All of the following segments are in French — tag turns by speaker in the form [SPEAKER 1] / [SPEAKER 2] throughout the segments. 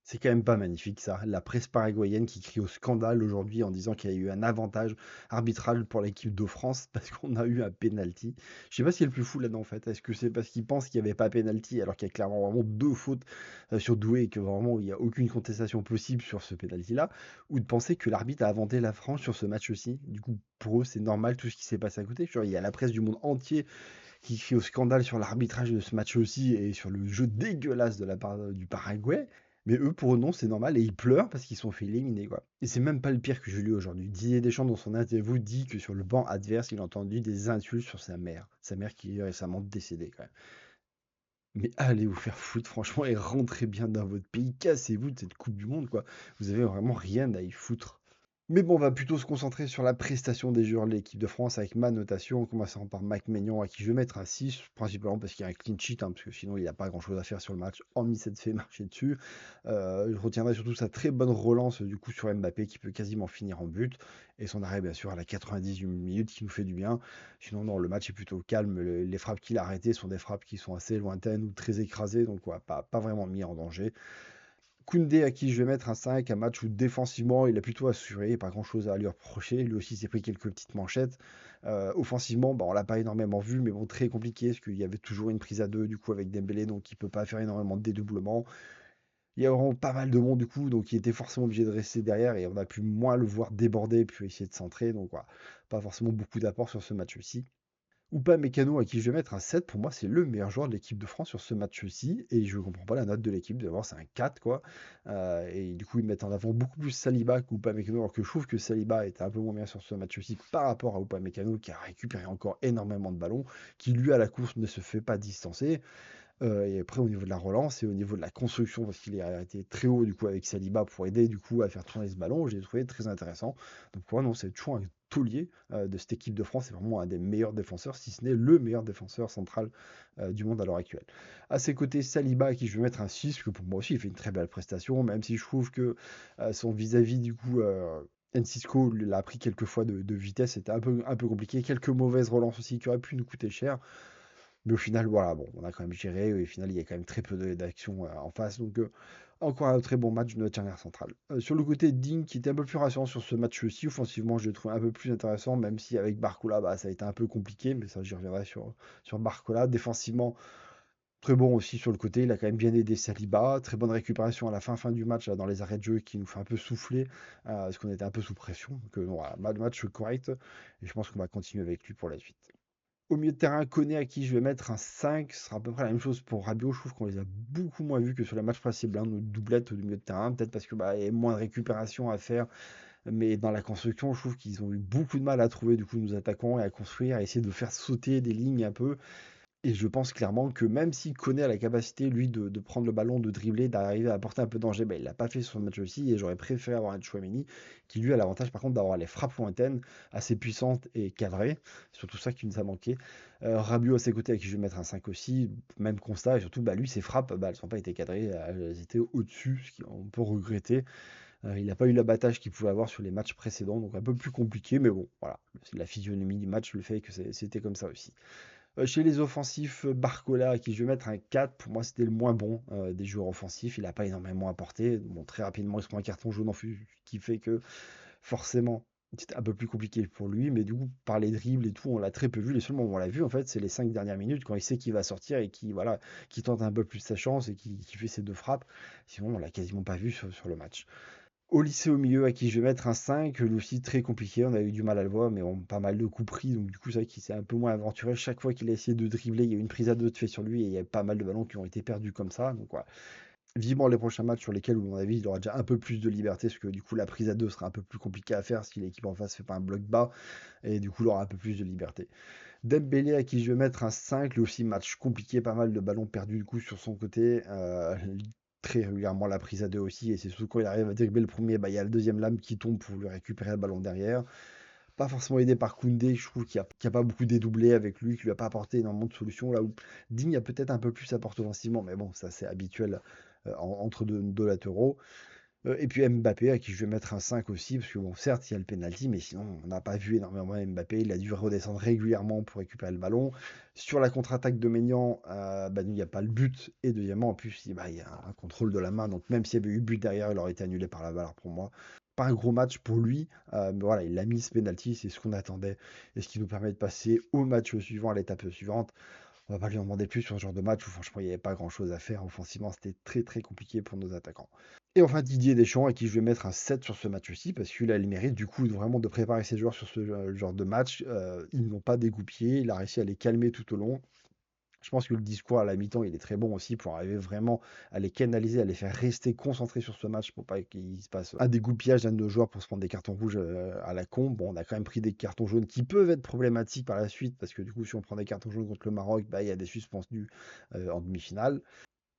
[SPEAKER 1] C'est quand même pas magnifique ça. La presse paraguayenne qui crie au scandale aujourd'hui en disant qu'il y a eu un avantage arbitral pour l'équipe de France parce qu'on a eu un penalty. Je sais pas ce qui est le plus fou là-dedans en fait. Est-ce que c'est parce qu'ils pensent qu'il n'y avait pas penalty alors qu'il y a clairement vraiment deux fautes sur Doué et que vraiment il n'y a aucune contestation possible sur ce penalty-là, ou de penser que l'arbitre a inventé la France sur ce match aussi. Du coup, pour eux, c'est normal tout ce qui s'est passé à côté. Genre, il y a la presse du monde entier qui crie au scandale sur l'arbitrage de ce match aussi et sur le jeu dégueulasse de la part du Paraguay. Mais eux, pour eux, non, c'est normal et ils pleurent parce qu'ils sont fait éliminer, quoi. Et c'est même pas le pire que j'ai lu aujourd'hui. Didier Deschamps, dans son interview, dit que sur le banc adverse, il a entendu des insultes sur sa mère qui est récemment décédée, quand même. Mais allez vous faire foutre, franchement, et rentrez bien dans votre pays, cassez-vous de cette Coupe du Monde, quoi. Vous avez vraiment rien à y foutre. Mais bon, on va plutôt se concentrer sur la prestation des joueurs de l'équipe de France avec ma notation, en commençant par Mike Maignan, à qui je vais mettre un 6, principalement parce qu'il y a un clean sheet, hein, parce que sinon il n'y a pas grand-chose à faire sur le match, hormis s'être fait marcher dessus. Je retiendrai surtout sa très bonne relance du coup sur Mbappé, qui peut quasiment finir en but, et son arrêt bien sûr à la 98 minutes, qui nous fait du bien. Sinon, non, le match est plutôt calme, les frappes qu'il a arrêtées sont des frappes qui sont assez lointaines ou très écrasées, donc ouais, pas vraiment mis en danger. Koundé, à qui je vais mettre un 5, un match où défensivement, il a plutôt assuré, pas grand-chose à lui reprocher. Lui aussi s'est pris quelques petites manchettes. Offensivement, bah, on l'a pas énormément vu, mais bon, très compliqué, parce qu'il y avait toujours une prise à deux, du coup, avec Dembélé, donc il peut pas faire énormément de dédoublement. Il y a vraiment pas mal de monde, du coup, donc il était forcément obligé de rester derrière, et on a pu moins le voir déborder, puis essayer de centrer, donc voilà, pas forcément beaucoup d'apports sur ce match-ci. Upamecano, à qui je vais mettre un 7, pour moi, c'est le meilleur joueur de l'équipe de France sur ce match-ci. Et je ne comprends pas la note de l'équipe. D'abord, c'est un 4, quoi. Et du coup, ils mettent en avant beaucoup plus Saliba qu'Upamecano, alors que je trouve que Saliba était un peu moins bien sur ce match-ci par rapport à Upamecano, qui a récupéré encore énormément de ballons, qui lui, à la course, ne se fait pas distancer. Et après, au niveau de la relance et au niveau de la construction, parce qu'il est arrêté très haut du coup avec Saliba pour aider du coup à faire tourner ce ballon, j'ai trouvé très intéressant. Donc pour moi, non, c'est toujours un taulier de cette équipe de France. C'est vraiment un des meilleurs défenseurs, si ce n'est le meilleur défenseur central du monde à l'heure actuelle. À ses côtés, Saliba, à qui je vais mettre un 6, parce que pour moi aussi, il fait une très belle prestation, même si je trouve que son vis-à-vis du coup. Cisco l'a pris quelques fois de vitesse, c'était un peu compliqué. Quelques mauvaises relances aussi qui auraient pu nous coûter cher. Mais au final, voilà, bon, on a quand même géré. Et au final, il y a quand même très peu d'action en face. Donc, encore un très bon match de notre charnière centrale. Sur le côté Digne, qui était un peu plus rassurant sur ce match aussi, offensivement, je l'ai trouvé un peu plus intéressant, même si avec Barcola, bah, ça a été un peu compliqué. Mais ça, j'y reviendrai sur Barcola. Défensivement, très bon aussi sur le côté. Il a quand même bien aidé Saliba. Très bonne récupération à la fin du match, là, dans les arrêts de jeu, qui nous fait un peu souffler, parce qu'on était un peu sous pression. Donc, voilà, match correct. Et je pense qu'on va continuer avec lui pour la suite. Au milieu de terrain, Koné, à qui je vais mettre un 5, ce sera à peu près la même chose pour Rabiot. Je trouve qu'on les a beaucoup moins vus que sur les matchs précédents, nos doublettes du milieu de terrain. Peut-être parce que bah, il y a moins de récupération à faire, mais dans la construction, je trouve qu'ils ont eu beaucoup de mal à trouver du coup nos attaquants et à construire, à essayer de faire sauter des lignes un peu. Et je pense clairement que même s'il connaît la capacité, lui, de prendre le ballon, de dribbler, d'arriver à apporter un peu de danger, bah, il l'a pas fait sur ce match aussi. Et j'aurais préféré avoir un Chouameni qui, lui, a l'avantage, par contre, d'avoir les frappes lointaines assez puissantes et cadrées. C'est surtout ça qui nous a manqué. Rabiot à ses côtés, à qui je vais mettre un 5 aussi, même constat. Et surtout, bah, lui, ses frappes, bah, elles n'ont pas été cadrées, elles étaient au-dessus, ce qu'on peut regretter. Il n'a pas eu l'abattage qu'il pouvait avoir sur les matchs précédents, donc un peu plus compliqué, mais bon, voilà. La physionomie du match le fait que c'était comme ça aussi. Chez les offensifs, Barcola, à qui je vais mettre un 4, pour moi c'était le moins bon des joueurs offensifs. Il n'a pas énormément apporté. Bon, très rapidement, il se prend un carton jaune qui fait que forcément c'était un peu plus compliqué pour lui. Mais du coup, par les dribbles et tout, on l'a très peu vu. Les seuls moments où on l'a vu, en fait, c'est les 5 dernières minutes quand il sait qu'il va sortir et qui, voilà, qui tente un peu plus sa chance et qui fait ses deux frappes. Sinon, on l'a quasiment pas vu sur le match. Au lycée au milieu, à qui je vais mettre un 5, lui aussi très compliqué, on a eu du mal à le voir, mais on pas mal de coups pris, donc du coup c'est vrai qu'il s'est un peu moins aventuré. Chaque fois qu'il a essayé de dribbler, il y a eu une prise à deux de fait sur lui, et il y a pas mal de ballons qui ont été perdus comme ça. Donc voilà, vivement les prochains matchs sur lesquels, à mon avis, il aura déjà un peu plus de liberté, parce que du coup la prise à deux sera un peu plus compliquée à faire si l'équipe en face fait pas un bloc bas, et du coup il aura un peu plus de liberté. Dembélé, à qui je vais mettre un 5, lui aussi match compliqué, pas mal de ballons perdus du coup sur son côté. Très régulièrement la prise à deux aussi, et c'est surtout quand il arrive à dribbler le premier, bah, il y a le deuxième lame qui tombe pour lui récupérer le ballon derrière. Pas forcément aidé par Koundé, je trouve qu'il y a pas beaucoup dédoublé avec lui, qui lui a pas apporté énormément de solutions, là où Digne a peut-être un peu plus apporté offensivement, mais bon, ça c'est habituel entre deux latéraux. Et puis Mbappé, à qui je vais mettre un 5 aussi, parce que bon, certes, il y a le penalty, mais sinon, on n'a pas vu énormément Mbappé. Il a dû redescendre régulièrement pour récupérer le ballon. Sur la contre-attaque de Maignan, bah, il n'y a pas le but. Et deuxièmement, en plus, bah, il y a un contrôle de la main. Donc même s'il y avait eu but derrière, il aurait été annulé par la VAR pour moi. Pas un gros match pour lui, mais voilà, il a mis ce penalty, c'est ce qu'on attendait. Et ce qui nous permet de passer au match suivant, à l'étape suivante. On va pas lui en demander plus sur ce genre de match où franchement il n'y avait pas grand chose à faire. Offensivement, c'était très très compliqué pour nos attaquants. Et enfin Didier Deschamps, à qui je vais mettre un 7 sur ce match-ci, parce qu'il a le mérite du coup vraiment de préparer ses joueurs sur ce genre de match. Ils n'ont pas dégoupillé, il a réussi à les calmer tout au long. Je pense que le discours à la mi-temps, il est très bon aussi pour arriver vraiment à les canaliser, à les faire rester concentrés sur ce match pour pas qu'il se passe un dégoupillage d'un de nos joueurs pour se prendre des cartons rouges à la con. Bon, on a quand même pris des cartons jaunes qui peuvent être problématiques par la suite parce que du coup, si on prend des cartons jaunes contre le Maroc, bah, il y a des suspendus en demi-finale.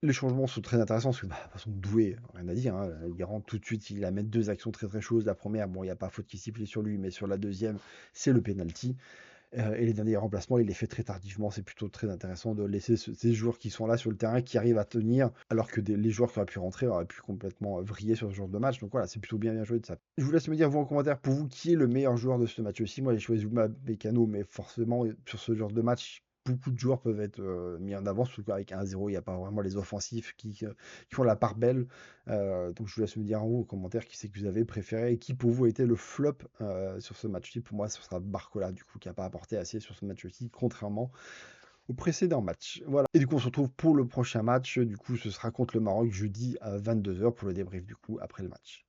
[SPEAKER 1] Les changements sont très intéressants parce que, bah, de toute façon, Doué, rien à dire. Hein, il rentre tout de suite, il amène deux actions très très chaudes. La première, bon, il n'y a pas faute qui siffle sur lui, mais sur la deuxième, c'est le penalty. Et les derniers remplacements, il les fait très tardivement. C'est plutôt très intéressant de laisser ces joueurs qui sont là sur le terrain, qui arrivent à tenir, alors que les joueurs qui auraient pu rentrer auraient pu complètement vriller sur ce genre de match. Donc voilà, c'est plutôt bien joué de ça. Je vous laisse me dire, vous en commentaire, pour vous, qui est le meilleur joueur de ce match aussi. Moi, j'ai choisi Zouma Mécano, mais forcément, sur ce genre de match, beaucoup de joueurs peuvent être mis en avant, surtout qu'avec 1-0, il n'y a pas vraiment les offensifs qui font la part belle. Donc je vous laisse me dire en haut en commentaire qui c'est que vous avez préféré et qui pour vous a été le flop sur ce match-ci. Pour moi, ce sera Barcola, du coup, qui n'a pas apporté assez sur ce match-ci, contrairement au précédent match. Voilà. Et du coup, on se retrouve pour le prochain match. Du coup, ce sera contre le Maroc jeudi à 22h pour le débrief, du coup, après le match.